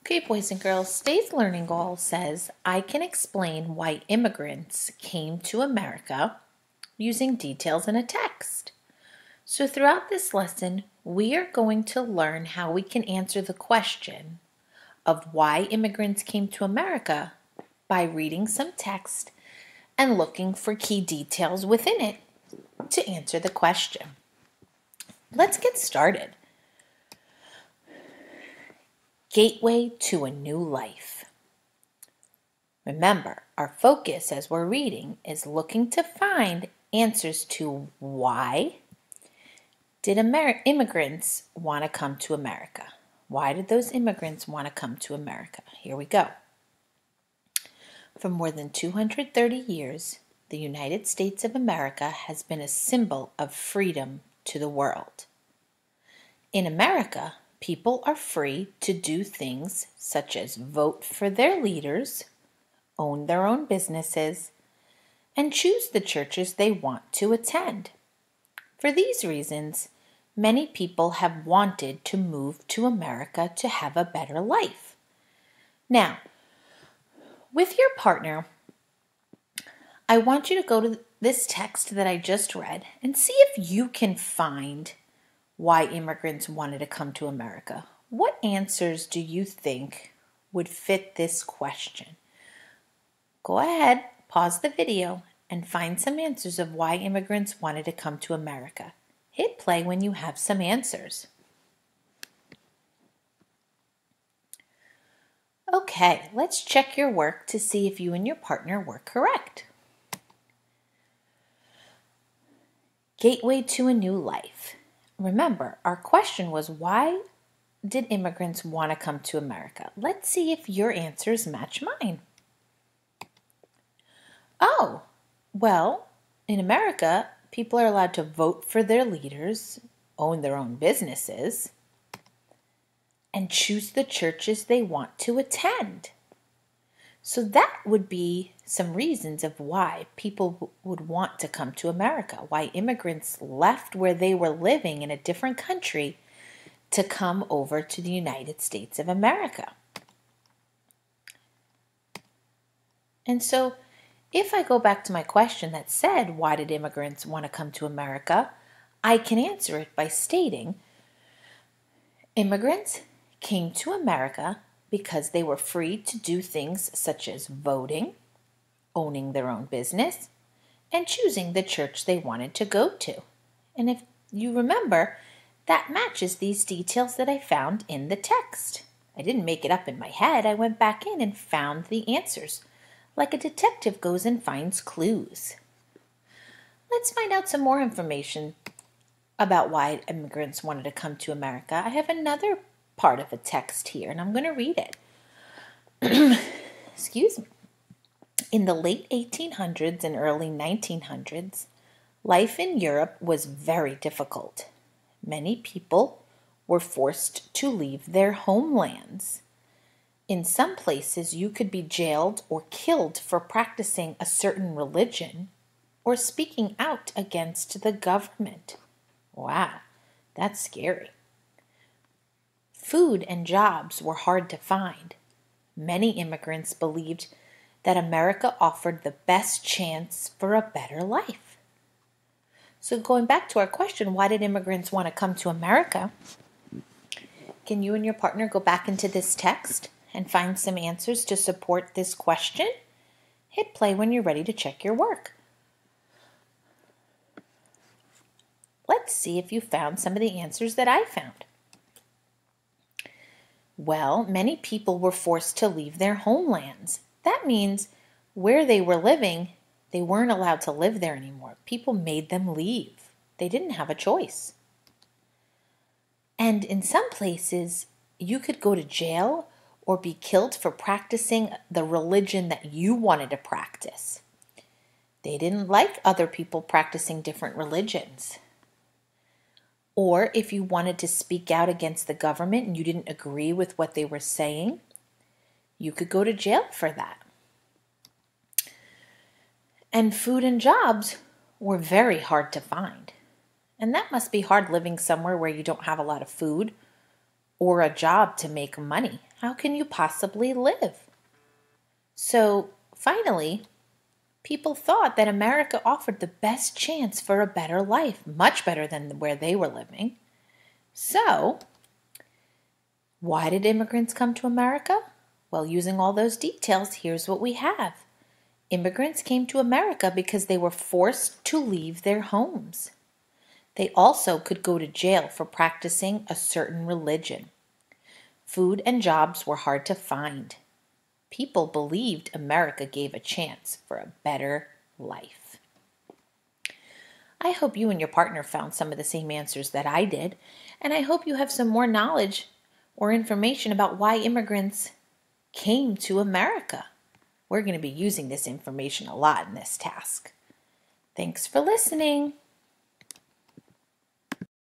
Okay, boys and girls, today's learning goal says I can explain why immigrants came to America using details in a text. So throughout this lesson, we are going to learn how we can answer the question of why immigrants came to America by reading some text and looking for key details within it to answer the question. Let's get started. Gateway to a new life. Remember, our focus as we're reading is looking to find answers to why did immigrants want to come to America? Why did those immigrants want to come to America? Here we go. For more than 230 years, the United States of America has been a symbol of freedom to the world. In America, people are free to do things such as vote for their leaders, own their own businesses, and choose the churches they want to attend. For these reasons, many people have wanted to move to America to have a better life. Now, with your partner, I want you to go to this text that I just read and see if you can find why immigrants wanted to come to America. What answers do you think would fit this question? Go ahead, pause the video, and find some answers of why immigrants wanted to come to America. Hit play when you have some answers. Okay, let's check your work to see if you and your partner were correct. Gateway to a new life. Remember, our question was, why did immigrants want to come to America? Let's see if your answers match mine. Oh, well, in America, people are allowed to vote for their leaders, own their own businesses, and choose the churches they want to attend. So that would be some reasons of why people would want to come to America, why immigrants left where they were living in a different country to come over to the United States of America. And so if I go back to my question that said, why did immigrants want to come to America? I can answer it by stating, immigrants came to America because they were free to do things such as voting, owning their own business, and choosing the church they wanted to go to. And if you remember, that matches these details that I found in the text. I didn't make it up in my head. I went back in and found the answers, like a detective goes and finds clues. Let's find out some more information about why immigrants wanted to come to America. I have another part of a text here, and I'm going to read it. Excuse me. In the late 1800s and early 1900s, life in Europe was very difficult. Many people were forced to leave their homelands. In some places, you could be jailed or killed for practicing a certain religion or speaking out against the government. Wow, that's scary. Food and jobs were hard to find. Many immigrants believed that America offered the best chance for a better life. So going back to our question, why did immigrants want to come to America? Can you and your partner go back into this text and find some answers to support this question? Hit play when you're ready to check your work. Let's see if you found some of the answers that I found. Well, many people were forced to leave their homelands. That means where they were living, they weren't allowed to live there anymore. People made them leave. They didn't have a choice. And in some places, you could go to jail or be killed for practicing the religion that you wanted to practice. They didn't like other people practicing different religions. Or if you wanted to speak out against the government and you didn't agree with what they were saying, you could go to jail for that. And food and jobs were very hard to find. And that must be hard living somewhere where you don't have a lot of food or a job to make money. how can you possibly live? So finally, people thought that America offered the best chance for a better life, much better than where they were living. So, why did immigrants come to America? Well, using all those details, here's what we have. Immigrants came to America because they were forced to leave their homes. They also could go to jail for practicing a certain religion. Food and jobs were hard to find. People believed America gave a chance for a better life. I hope you and your partner found some of the same answers that I did, and I hope you have some more knowledge or information about why immigrants came to America. We're going to be using this information a lot in this task. Thanks for listening.